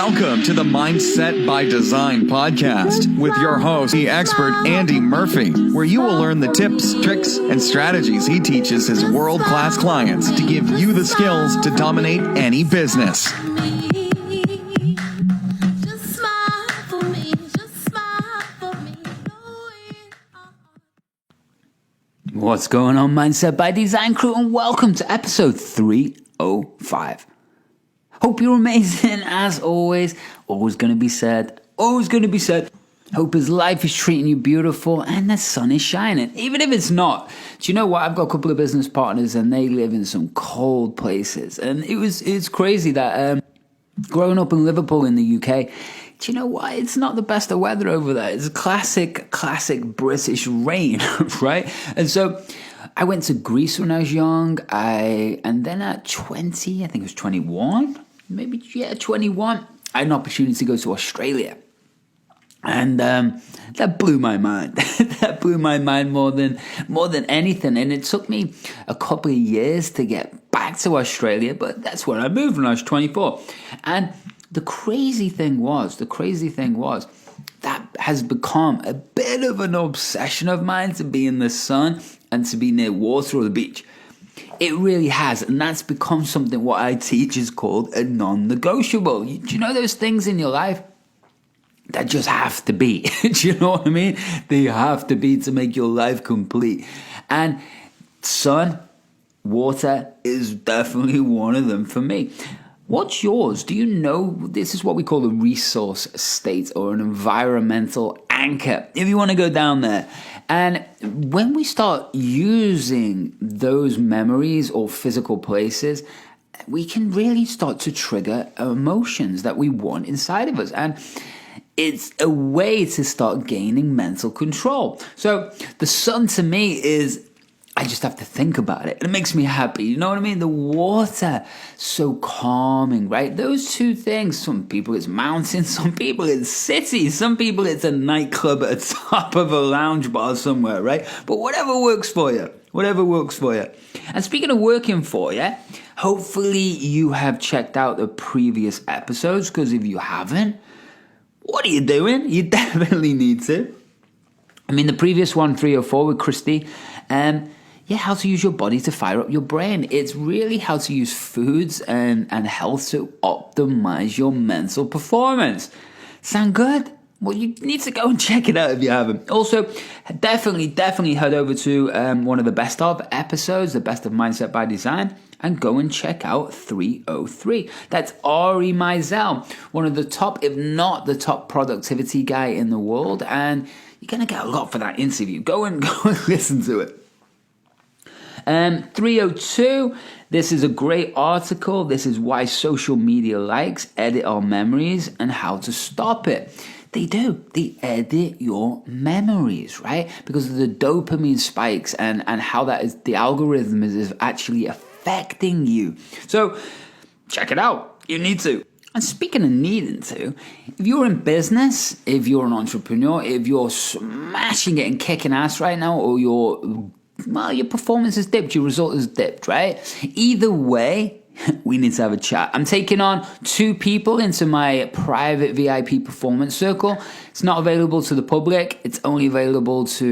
Welcome to the Mindset by Design podcast with your host, the expert Andy Murphy, where you will learn the tips, tricks, and strategies he teaches his world-class clients to give you the skills to dominate any business. What's going on, Mindset by Design crew, and welcome to episode 305. Hope you're amazing as always. Always going to be said. Hope his life is treating you beautiful and the sun is shining, even if it's not. Do you know what? I've got a couple of business partners and they live in some cold places. And it's crazy that growing up in Liverpool in the UK, do you know what? It's not the best of weather over there. It's classic British rain, right? And so I went to Greece when I was young. And then at 20, I think it was 21, 21, I had an opportunity to go to Australia. And that blew my mind. That blew my mind more than anything. And it took me a couple of years to get back to Australia, but that's where I moved when I was 24. And the crazy thing was that has become a bit of an obsession of mine to be in the sun and to be near water or the beach. It really has, and that's become something what I teach is called a non-negotiable. Do you know those things in your life that just have to be? Do you know what I mean? They have to be to make your life complete. And sun, water is definitely one of them for me. What's yours? Do you know this is what we call a resource state or an environmental anchor, if you want to go down there. And when we start using those memories or physical places, we can really start to trigger emotions that we want inside of us. And it's a way to start gaining mental control. So the sun to me is, I just have to think about it. It makes me happy. You know what I mean? The water, so calming, right? Those two things. Some people it's mountains, some people it's cities, some people it's a nightclub at the top of a lounge bar somewhere, right? But whatever works for you. And speaking of working for you, hopefully you have checked out the previous episodes, because if you haven't, what are you doing? You definitely need to. I mean, the previous one, 304 with Christy, how to use your body to fire up your brain. It's really how to use foods and health to optimize your mental performance. Sound good? Well, you need to go and check it out if you haven't. Also, definitely head over to one of the best of episodes, the best of Mindset by Design, and go and check out 303. That's Ari Meisel, one of the top, if not the top productivity guy in the world. And you're going to get a lot for that interview. Go and listen to it. 302, this is a great article. This is why social media likes edit our memories and how to stop it. They do. They edit your memories, right? Because of the dopamine spikes and how that is, the algorithm is actually affecting you. So check it out. You need to. And speaking of needing to, if you're in business, if you're an entrepreneur, if you're smashing it and kicking ass right now, or your performance has dipped, your result has dipped, right? Either way, we need to have a chat. I'm taking on 2 people into my private VIP performance circle. It's not available to the public. It's only available to,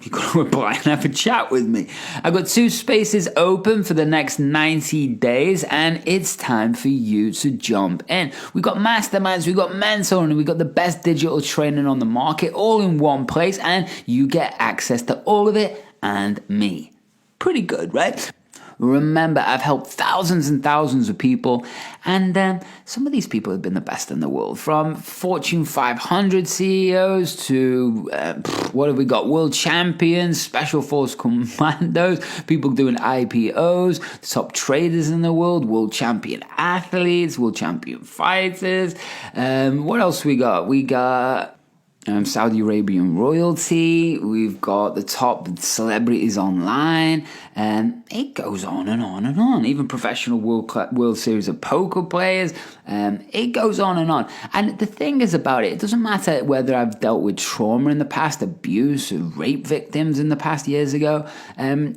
you've got to apply and have a chat with me. I've got 2 spaces open for the next 90 days, and it's time for you to jump in. We've got masterminds, we've got mentoring, we've got the best digital training on the market, all in one place, and you get access to all of it and me. Pretty good, right? Remember, I've helped thousands and thousands of people, and some of these people have been the best in the world, from Fortune 500 CEOs to, what have we got, world champions, special force commandos, people doing IPOs, top traders in the world champion athletes, world champion fighters. What else we got? We got Saudi Arabian royalty. We've got the top celebrities online, and it goes on and on and on. Even professional World Series of Poker players. It goes on and on. And the thing is about it doesn't matter whether I've dealt with trauma in the past, abuse, or rape victims in the past years ago,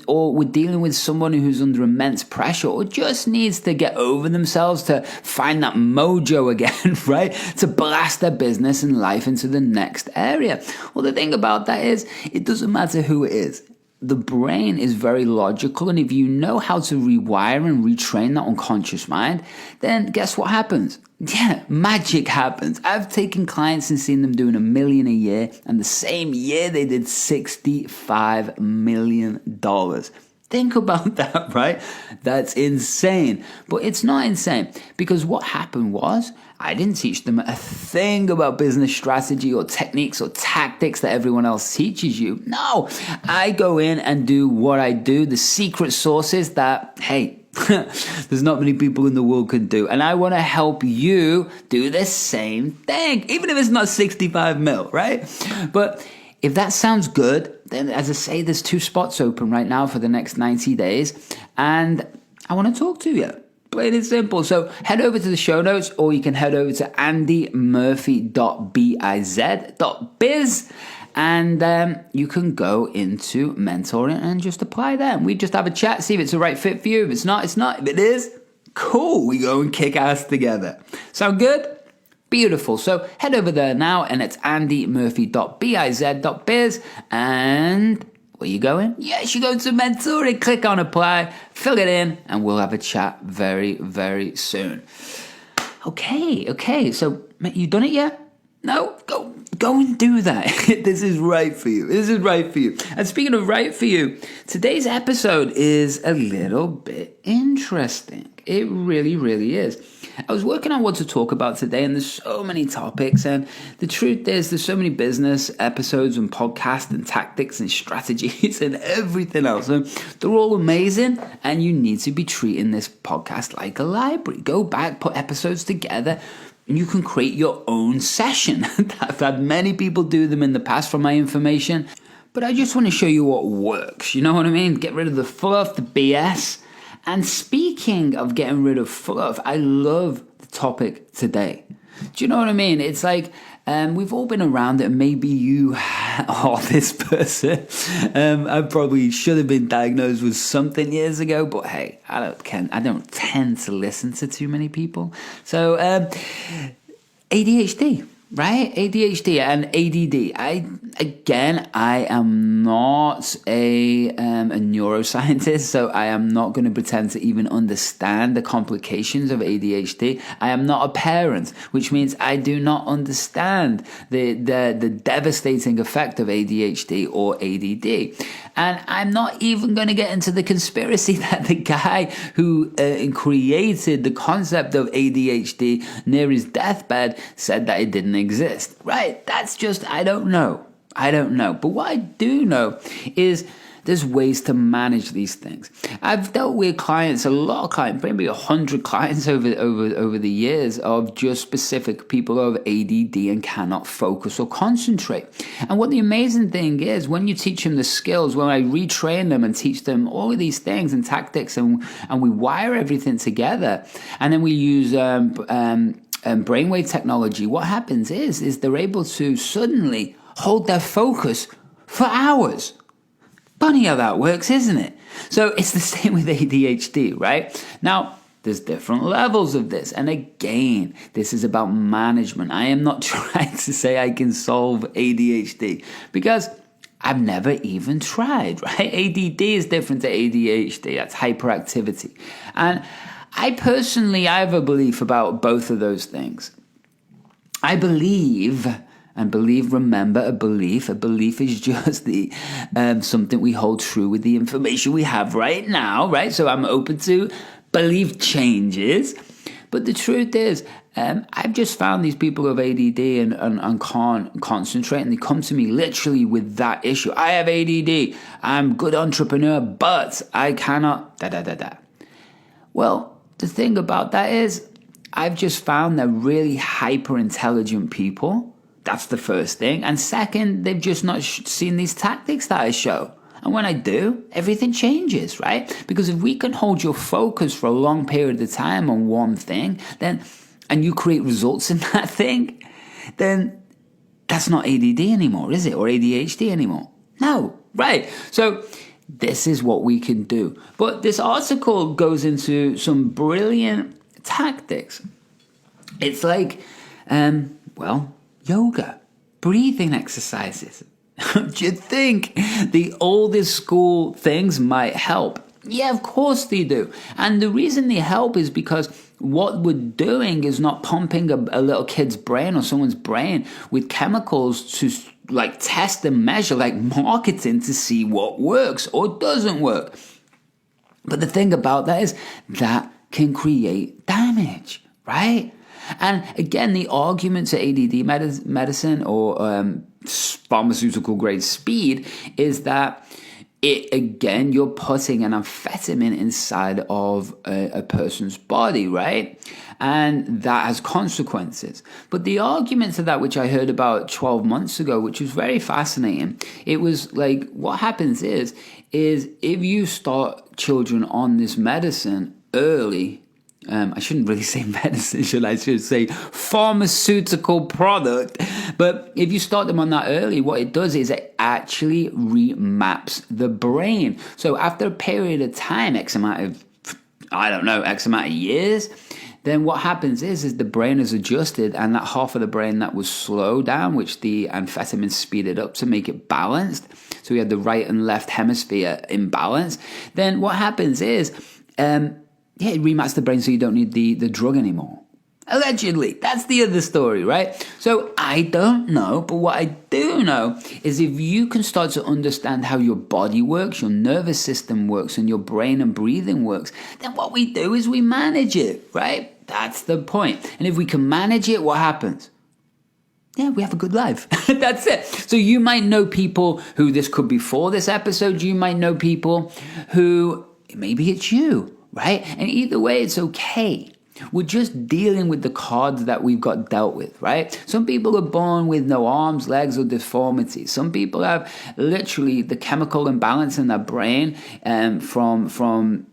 or we're dealing with someone who's under immense pressure or just needs to get over themselves to find that mojo again, right? To blast their business and life into the next area. Well, the thing about that is it doesn't matter who it is. The brain is very logical, and if you know how to rewire and retrain that unconscious mind, then guess what happens? Yeah, magic happens. I've taken clients and seen them doing $1 million a year, and the same year they did $65 million. Think about that, right? That's insane. But it's not insane, because what happened was I didn't teach them a thing about business strategy or techniques or tactics that everyone else teaches you. No, I go in and do what I do, the secret sources that, hey, there's not many people in the world can do. And I want to help you do the same thing, even if it's not 65 mil, right? But if that sounds good, then as I say, there's 2 spots open right now for the next 90 days. And I want to talk to you. Plain and simple. So head over to the show notes, or you can head over to andymurphy.biz, and you can go into mentoring and just apply there. And we just have a chat, see if it's the right fit for you. If it's not, it's not. If it is, cool. We go and kick ass together. Sound good? Beautiful. So head over there now, and it's andymurphy.biz, and where you going? Yes, you're going to mentoring. Click on apply, fill it in, and we'll have a chat very, very soon. Okay. So you done it yet? No? Go and do that. This is right for you. And speaking of right for you, today's episode is a little bit interesting. It really, really is. I was working on what to talk about today, and there's so many topics, and the truth is there's so many business episodes and podcasts and tactics and strategies and everything else, and they're all amazing, and you need to be treating this podcast like a library. Go back, put episodes together, and you can create your own session. I've had many people do them in the past from my information, but I just want to show you what works. You know what I mean? Get rid of the fluff, the BS. And speaking of getting rid of fluff, I love the topic today. Do you know what I mean? It's like we've all been around it, and maybe you are this person. I probably should have been diagnosed with something years ago, but hey, I don't tend to listen to too many people. So ADHD. Right? ADHD and ADD. I am not a neuroscientist, so I am not going to pretend to even understand the complications of ADHD. I am not a parent, which means I do not understand the devastating effect of ADHD or ADD. And I'm not even going to get into the conspiracy that the guy who created the concept of ADHD near his deathbed said that it didn't exist. Right? That's just, I don't know. But what I do know is there's ways to manage these things. I've dealt with clients, a lot of clients, maybe 100 clients over the years of just specific people who have ADD and cannot focus or concentrate. And what the amazing thing is, when you teach them the skills, when I retrain them and teach them all of these things and tactics, and we wire everything together, and then we use brainwave technology, what happens is they're able to suddenly hold their focus for hours. Funny how that works, isn't it? So it's the same with ADHD, right? Now, there's different levels of this. And again, this is about management. I am not trying to say I can solve ADHD because I've never even tried, right? ADD is different to ADHD. That's hyperactivity. And I have a belief about both of those things. I believe... And remember, a belief is just the something we hold true with the information we have right now, right? So I'm open to belief changes. But the truth is, I've just found these people who have ADD and can't concentrate, and they come to me literally with that issue. I have ADD. I'm a good entrepreneur, but I cannot Well, the thing about that is, I've just found that really hyper-intelligent people that's the first thing. And second, they've just not seen these tactics that I show. And when I do, everything changes, right? Because if we can hold your focus for a long period of time on one thing, and you create results in that thing, then that's not ADD anymore, is it? Or ADHD anymore? No, right? So this is what we can do. But this article goes into some brilliant tactics. It's like, yoga, breathing exercises. Do you think the oldest school things might help? Yeah, of course they do. And the reason they help is because what we're doing is not pumping a little kid's brain or someone's brain with chemicals to like test and measure, like marketing, to see what works or doesn't work. But the thing about that is that can create damage, right? And again, the argument to ADD medicine or pharmaceutical grade speed is that you're putting an amphetamine inside of a person's body, right? And that has consequences. But the argument to that, which I heard about 12 months ago, which was very fascinating, it was like, what happens is if you start children on this medicine early, I shouldn't really say medicine, I should say pharmaceutical product. But if you start them on that early, what it does is it actually remaps the brain. So after a period of time, X amount of years, then what happens is the brain is adjusted, and that half of the brain that was slowed down, which the amphetamine speeded up to make it balanced, so we had the right and left hemisphere in balance, then what happens is it remaps the brain so you don't need the drug anymore. Allegedly. That's the other story, right? So I don't know, but what I do know is if you can start to understand how your body works, your nervous system works, and your brain and breathing works, then what we do is we manage it, right? That's the point. And if we can manage it, what happens? Yeah, we have a good life. That's it. So you might know people who this could be for this episode. You might know people who maybe it's you, right? And either way, it's okay. We're just dealing with the cards that we've got dealt with, right? Some people are born with no arms, legs, or deformities. Some people have literally the chemical imbalance in their brain from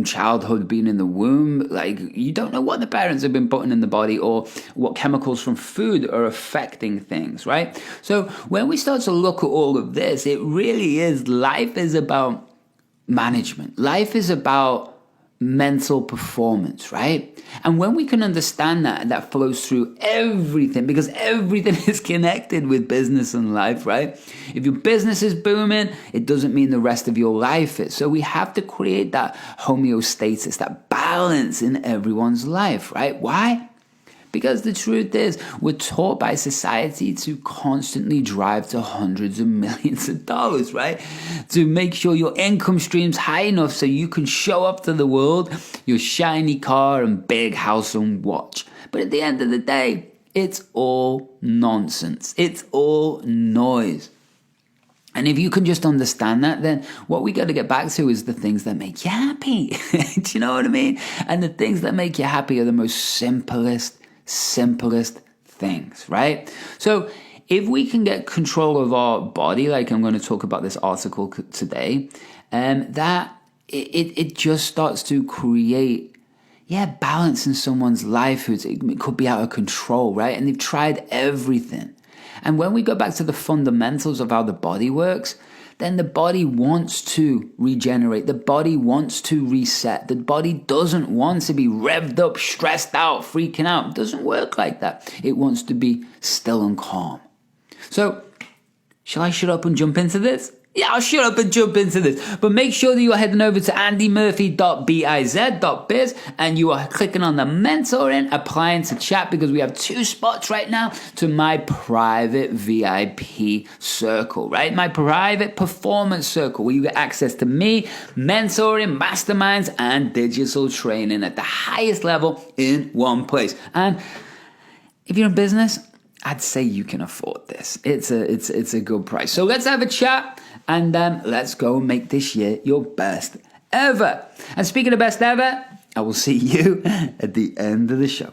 childhood, being in the womb. Like, you don't know what the parents have been putting in the body or what chemicals from food are affecting things, right? So when we start to look at all of this, it really is, life is about management. Life is about mental performance, right? And when we can understand that flows through everything, because everything is connected with business and life, right? If your business is booming, it doesn't mean the rest of your life is. So we have to create that homeostasis, that balance in everyone's life, right? Why? Because the truth is, we're taught by society to constantly drive to hundreds of millions of dollars, right? To make sure your income stream's high enough so you can show up to the world, your shiny car and big house and watch. But at the end of the day, it's all nonsense. It's all noise. And if you can just understand that, then what we got to get back to is the things that make you happy. Do you know what I mean? And the things that make you happy are the most simplest things, right? So if we can get control of our body, like I'm going to talk about this article today, that it just starts to create, balance in someone's life it could be out of control, right? And they've tried everything. And when we go back to the fundamentals of how the body works, then the body wants to regenerate. The body wants to reset. The body doesn't want to be revved up, stressed out, freaking out. It doesn't work like that. It wants to be still and calm. So, shall I shut up and jump into this? Yeah, I'll shut up and jump into this. But make sure that you are heading over to andymurphy.biz.biz and you are clicking on the mentoring, applying to chat, because we have 2 spots right now to my private VIP circle, right? My private performance circle, where you get access to me, mentoring, masterminds, and digital training at the highest level in one place. And if you're in business, I'd say you can afford this. It's a good price. So let's have a chat. And let's go and make this year your best ever. And speaking of best ever, I will see you at the end of the show.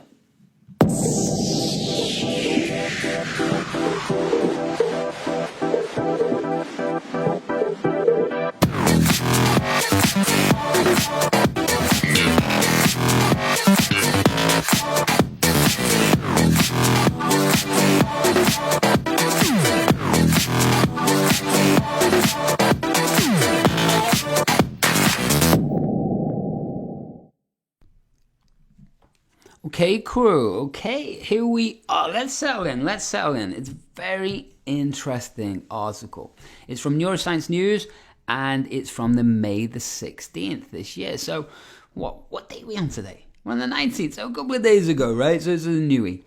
Okay, crew. Okay, here we are. Let's settle in. It's a very interesting article. It's from Neuroscience News, and it's from the May the 16th this year. So, what day are we on today? We're on the 19th, so a couple of days ago, right? So it's a newie.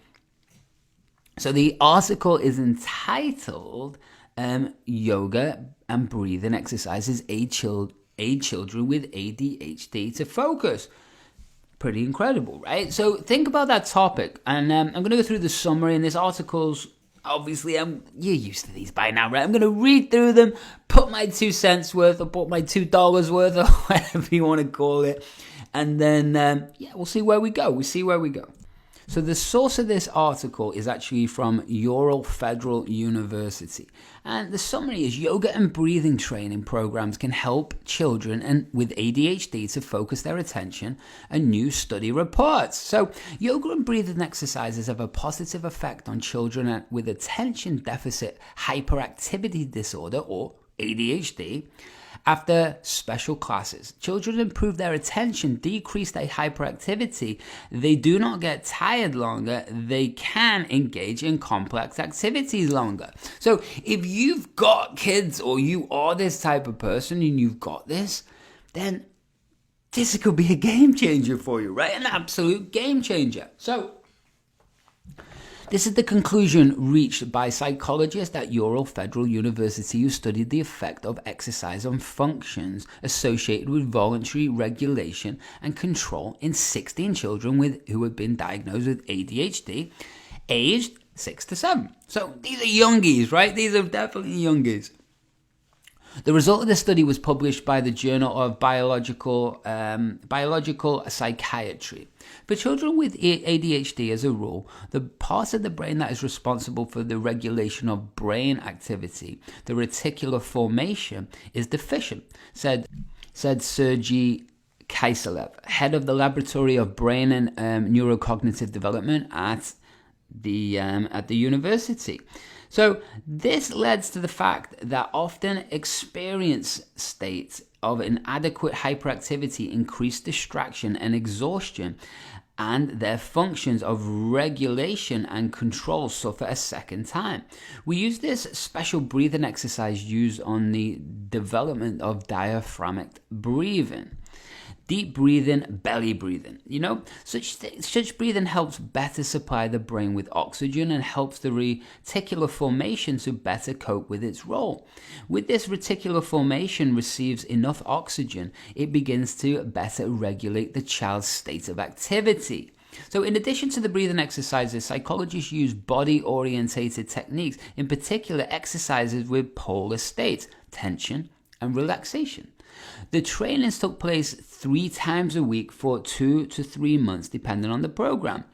So the article is entitled Yoga and Breathing Exercises Aid Children with ADHD to Focus. Pretty incredible, right? So think about that topic, and I'm going to go through the summary, and this article's, obviously, you're used to these by now, right? I'm going to read through them, put my 2 cents worth, or put my $2 worth, or whatever you want to call it, and then, we'll see where we go. So the source of this article is actually from Ural Federal University. And the summary is yoga and breathing training programs can help children with ADHD to focus their attention, a new study reports. So yoga and breathing exercises have a positive effect on children with attention deficit hyperactivity disorder, or ADHD. After special classes, children improve their attention, decrease their hyperactivity. They do not get tired longer. They can engage in complex activities longer. So if you've got kids, or you are this type of person and you've got this, then this could be a game changer for you, right? An absolute game changer. So this is the conclusion reached by psychologists at Ural Federal University who studied the effect of exercise on functions associated with voluntary regulation and control in 16 children who had been diagnosed with ADHD, aged 6 to 7. So these are youngies, right? These are definitely youngies. The result of the study was published by the Journal of Biological Psychiatry. For children with ADHD, as a rule, the part of the brain that is responsible for the regulation of brain activity, the reticular formation, is deficient, said Sergei Kiselev, head of the Laboratory of Brain and Neurocognitive Development at the university. So this leads to the fact that often experienced states of inadequate hyperactivity, increased distraction and exhaustion, and their functions of regulation and control suffer a second time. We use this special breathing exercise used on the development of diaphragmatic breathing. Deep breathing, belly breathing. Such breathing helps better supply the brain with oxygen and helps the reticular formation to better cope with its role. With this reticular formation receives enough oxygen, it begins to better regulate the child's state of activity. So in addition to the breathing exercises, psychologists use body-orientated techniques, in particular exercises with polar states, tension and relaxation. The trainings took place 3 times a week for 2 to 3 months, depending on the program.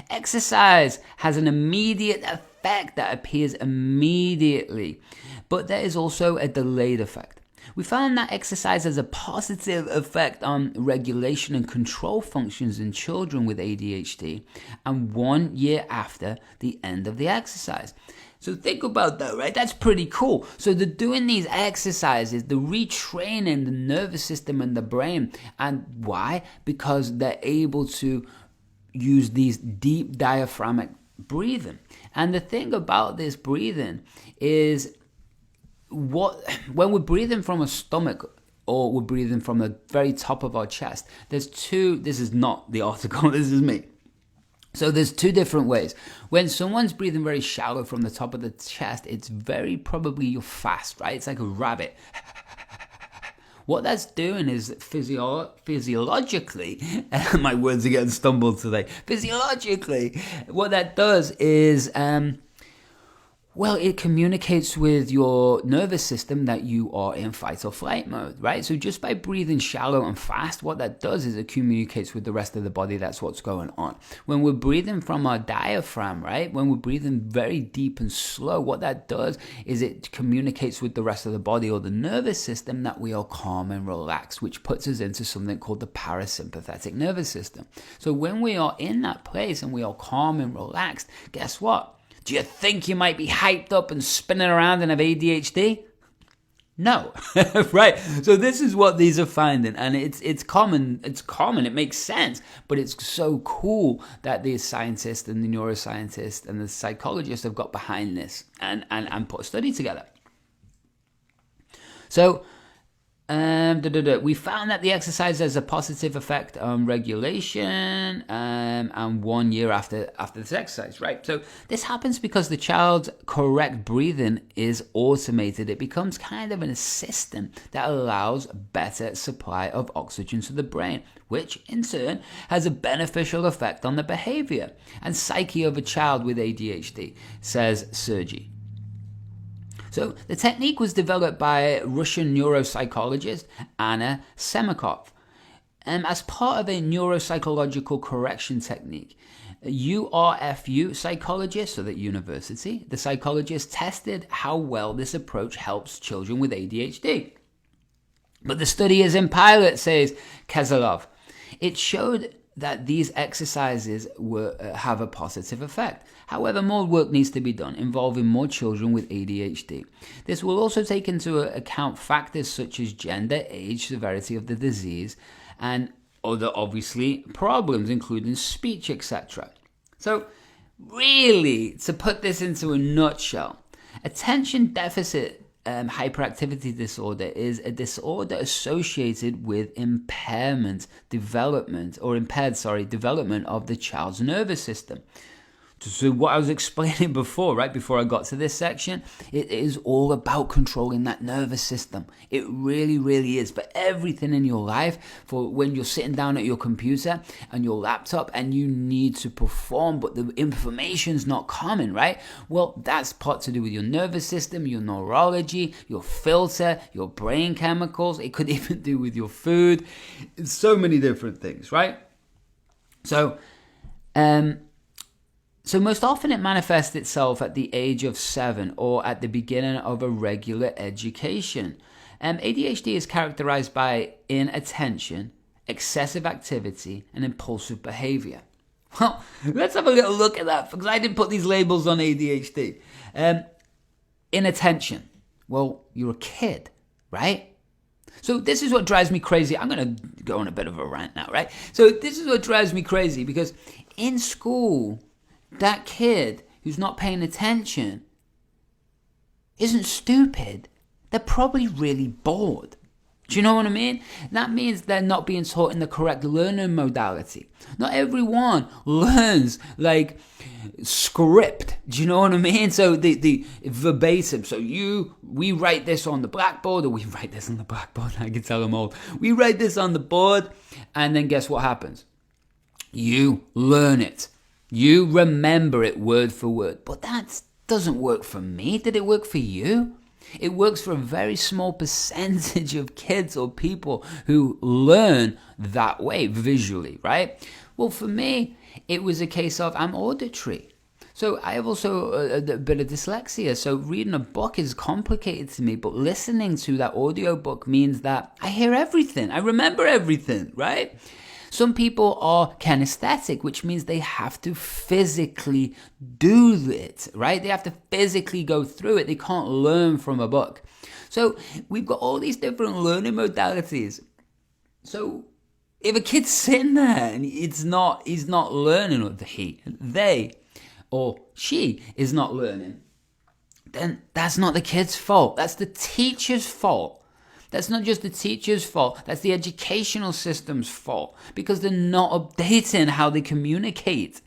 Exercise has an immediate effect that appears immediately, but there is also a delayed effect. We found that exercise has a positive effect on regulation and control functions in children with ADHD, and 1 year after the end of the exercise. So think about that, right? That's pretty cool. So they're doing these exercises, they're retraining the nervous system and the brain. And why? Because they're able to use these deep diaphragmatic breathing. And the thing about this breathing is when we're breathing from a stomach, or we're breathing from the very top of our chest, this is not the article, this is me. So there's 2 different ways. When someone's breathing very shallow from the top of the chest, it's very probably you're fast, right? It's like a rabbit. What that's doing is physiologically, my words are getting stumbled today. Physiologically, what that does is Well, it communicates with your nervous system that you are in fight or flight mode, right? So just by breathing shallow and fast, what that does is it communicates with the rest of the body. That's what's going on. When we're breathing from our diaphragm, right? When we're breathing very deep and slow, what that does is it communicates with the rest of the body or the nervous system that we are calm and relaxed, which puts us into something called the parasympathetic nervous system. So when we are in that place and we are calm and relaxed, guess what? Do you think you might be hyped up and spinning around and have ADHD? No, right? So this is what these are finding, and it's common. It's common. It makes sense, but it's so cool that the scientists and the neuroscientists and the psychologists have got behind this and put a study together. So. We found that the exercise has a positive effect on regulation and 1 year after this exercise, right? So this happens because the child's correct breathing is automated. It becomes kind of an assistant that allows better supply of oxygen to the brain, which in turn has a beneficial effect on the behavior and psyche of a child with ADHD, says Sergey. So the technique was developed by Russian neuropsychologist Anna Semakov as part of a neuropsychological correction technique. URFU psychologists, so that university, the psychologists tested how well this approach helps children with ADHD. But the study is in pilot, says Kezalov. It showed that these exercises have a positive effect. However, more work needs to be done involving more children with ADHD. This will also take into account factors such as gender, age, severity of the disease, and other, obviously, problems, including speech, etc. So, really, to put this into a nutshell, attention deficit hyperactivity disorder is a disorder associated with impaired development of the child's nervous system. So what I was explaining before, right before I got to this section, it is all about controlling that nervous system. It really, really is. For everything in your life, for when you're sitting down at your computer and your laptop and you need to perform, but the information's not coming, right? Well, that's part to do with your nervous system, your neurology, your filter, your brain chemicals. It could even do with your food. It's so many different things, right? So most often it manifests itself at the age of 7 or at the beginning of a regular education. ADHD is characterized by inattention, excessive activity, and impulsive behavior. Well, let's have a little look at that, because I didn't put these labels on ADHD. Inattention. Well, you're a kid, right? So this is what drives me crazy. I'm going to go on a bit of a rant now, right? So this is what drives me crazy, because in school, that kid who's not paying attention isn't stupid. They're probably really bored. Do you know what I mean? That means they're not being taught in the correct learning modality. Not everyone learns like script. Do you know what I mean? So the verbatim. So we write this on the blackboard, or we write this on the blackboard. I can tell I'm old. We write this on the board, and then guess what happens? You learn it. You remember it word for word. But that doesn't work for me. Did it work for you? It works for a very small percentage of kids or people who learn that way visually, right? Well, for me, it was a case of I'm auditory. So I have also a bit of dyslexia. So reading a book is complicated to me, but listening to that audio book means that I hear everything. I remember everything, right? Some people are kinesthetic, which means they have to physically do it, right? They have to physically go through it. They can't learn from a book. So we've got all these different learning modalities. So if a kid's sitting there and he's not learning, or they or she is not learning, then that's not the kid's fault. That's the teacher's fault. That's not just the teacher's fault. That's the educational system's fault, because they're not updating how they communicate.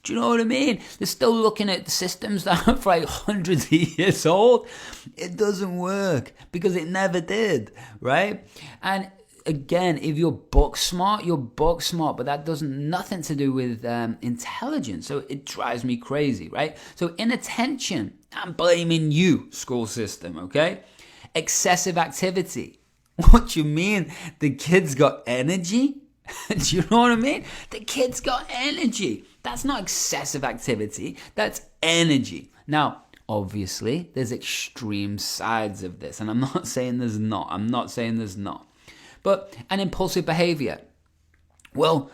Do you know what I mean? They're still looking at systems that are for like hundreds of years old. It doesn't work because it never did, right? And again, if you're book smart, you're book smart, but that does nothing to do with intelligence. So it drives me crazy, right? So inattention, I'm blaming you, school system, okay? Excessive activity. What do you mean? The kid's got energy? Do you know what I mean? The kid's got energy. That's not excessive activity. That's energy. Now, obviously, there's extreme sides of this. And I'm not saying there's not. But an impulsive behavior. Well,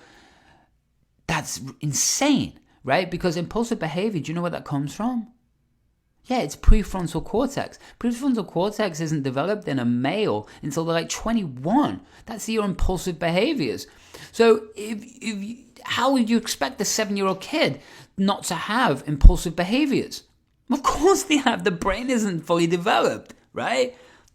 that's insane, right? Because impulsive behavior, do you know where that comes from? Yeah, it's prefrontal cortex. Prefrontal cortex isn't developed in a male until they're like 21. That's your impulsive behaviors. So how would you expect a 7-year-old kid not to have impulsive behaviors? Of course they have. The brain isn't fully developed, right?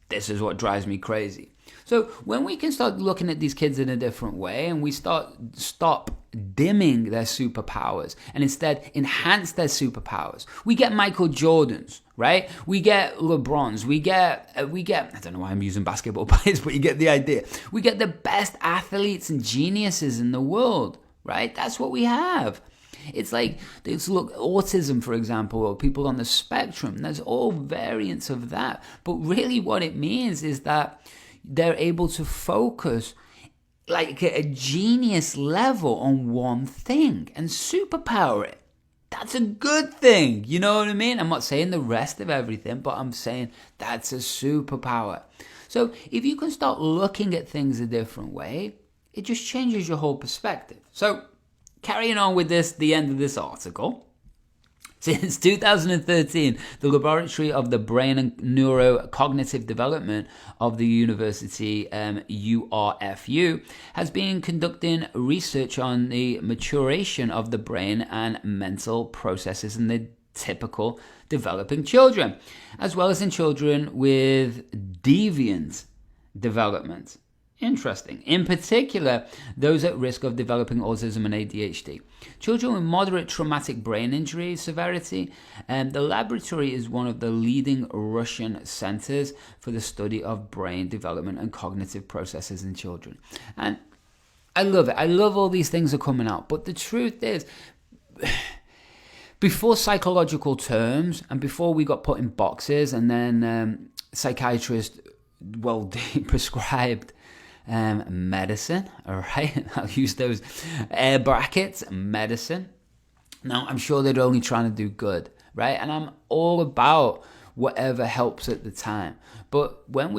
This is what drives me crazy. So when we can start looking at these kids in a different way and we stop dimming their superpowers and instead enhance their superpowers, we get Michael Jordans, right? We get LeBrons, we get, I don't know why I'm using basketball players, but you get the idea. We get the best athletes and geniuses in the world, right? That's what we have. It's like, look, autism, for example, or people on the spectrum, there's all variants of that. But really what it means is that they're able to focus like at a genius level on one thing and superpower it. That's a good thing. You know what I mean? I'm not saying the rest of everything, but I'm saying that's a superpower. So if you can start looking at things a different way, it just changes your whole perspective. So carrying on with this, the end of this article. Since 2013, the Laboratory of the Brain and Neurocognitive Development of the University URFU has been conducting research on the maturation of the brain and mental processes in the typical developing children, as well as in children with deviant development. Interesting. In particular, those at risk of developing autism and ADHD. Children with moderate traumatic brain injury severity. The laboratory is one of the leading Russian centers for the study of brain development and cognitive processes in children. And I love it. I love all these things are coming out. But the truth is, before psychological terms and before we got put in boxes and then psychiatrists, prescribed medicine, all right? I'll use those air brackets, medicine. Now, I'm sure they're only trying to do good, right? And I'm all about whatever helps at the time. But when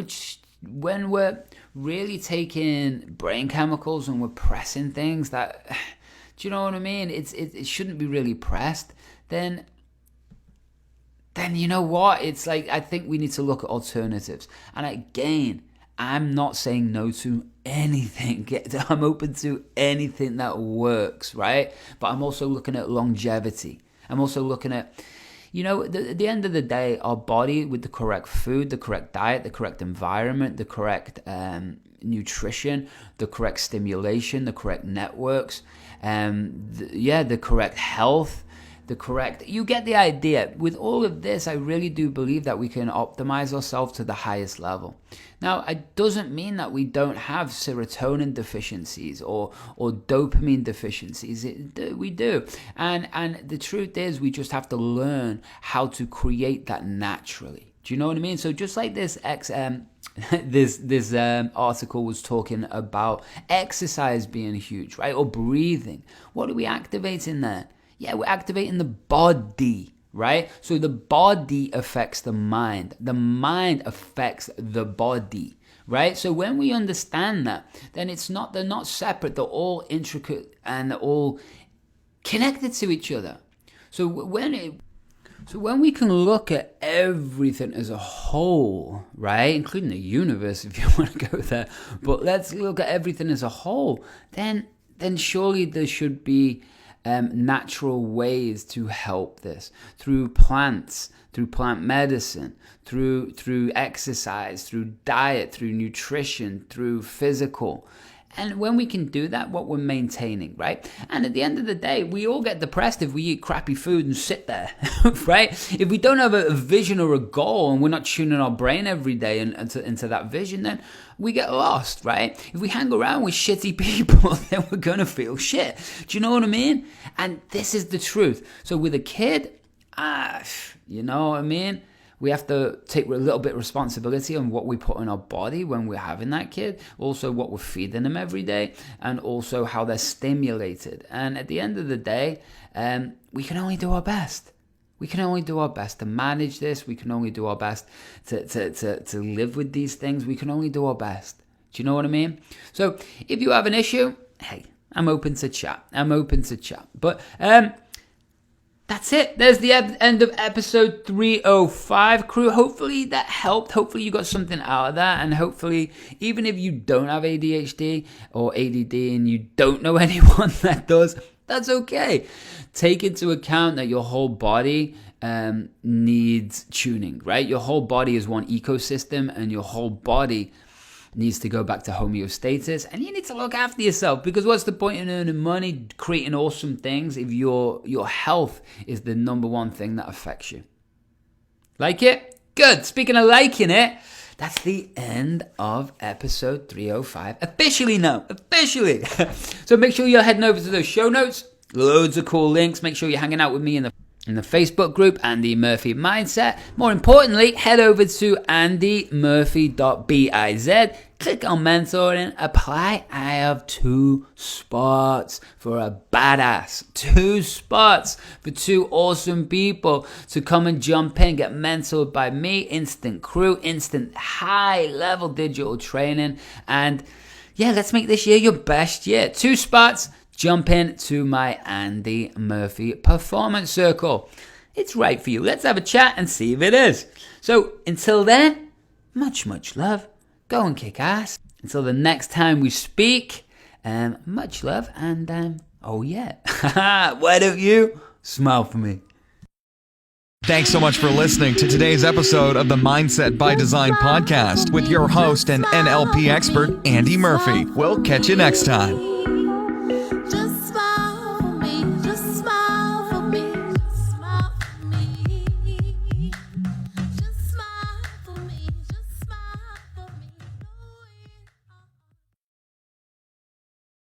we're really taking brain chemicals and we're pressing things that, do you know what I mean? It shouldn't be really pressed. Then you know what? It's like, I think we need to look at alternatives. And again, I'm not saying no to anything. I'm open to anything that works, right? But I'm also looking at longevity. I'm also looking at, at the end of the day, our body with the correct food, the correct diet, the correct environment, the correct nutrition, the correct stimulation, the correct networks, the correct health, you get the idea. With all of this, I really do believe that we can optimize ourselves to the highest level. Now, it doesn't mean that we don't have serotonin deficiencies or dopamine deficiencies. We do. And the truth is, we just have to learn how to create that naturally. Do you know what I mean? So just like this article was talking about exercise being huge, right? Or breathing. What are we activating there? Yeah, we're activating the body, right? So the body affects the mind. The mind affects the body, right? So when we understand that, then they're not separate. They're all intricate and they're all connected to each other. So when we can look at everything as a whole, right, including the universe if you want to go there, but let's look at everything as a whole, then surely there should be natural ways to help this through plants, through plant medicine, through exercise, through diet, through nutrition, through physical. And when we can do that, what we're maintaining, right? And at the end of the day, we all get depressed if we eat crappy food and sit there, right? If we don't have a vision or a goal and we're not tuning our brain every day into that vision, then we get lost, right? If we hang around with shitty people, then we're going to feel shit. Do you know what I mean? And this is the truth. So with a kid, you know what I mean? We have to take a little bit of responsibility on what we put in our body when we're having that kid, also what we're feeding them every day, and also how they're stimulated. And at the end of the day, we can only do our best. We can only do our best to manage this. We can only do our best to live with these things. We can only do our best. Do you know what I mean? So if you have an issue, hey, I'm open to chat. But that's it. There's the end of episode 305, crew. Hopefully that helped. Hopefully you got something out of that. And hopefully, even if you don't have ADHD or ADD and you don't know anyone that does, that's okay. Take into account that your whole body needs tuning, right? Your whole body is one ecosystem, and your whole body needs to go back to homeostasis, and you need to look after yourself, because what's the point in earning money, creating awesome things, if your health is the number one thing that affects you? Like it? Good. Speaking of liking it, that's the end of episode 305. Officially now. Officially. So make sure you're heading over to those show notes. Loads of cool links. Make sure you're hanging out with me in the Facebook group, Andy Murphy Mindset. More importantly, head over to andymurphy.biz. Click on mentoring, apply. I have 2 spots for a badass. 2 spots for 2 awesome people to come and jump in, get mentored by me. Instant crew, instant high-level digital training. And yeah, let's make this year your best year. 2 spots. Jump in to my Andy Murphy Performance Circle. It's right for you. Let's have a chat and see if it is. So until then, much love. Go and kick ass. Until the next time we speak, much love. And oh yeah, why don't you smile for me? Thanks so much for listening to today's episode of the Mindset by Design podcast with your host and NLP expert, Andy Murphy. We'll catch you next time.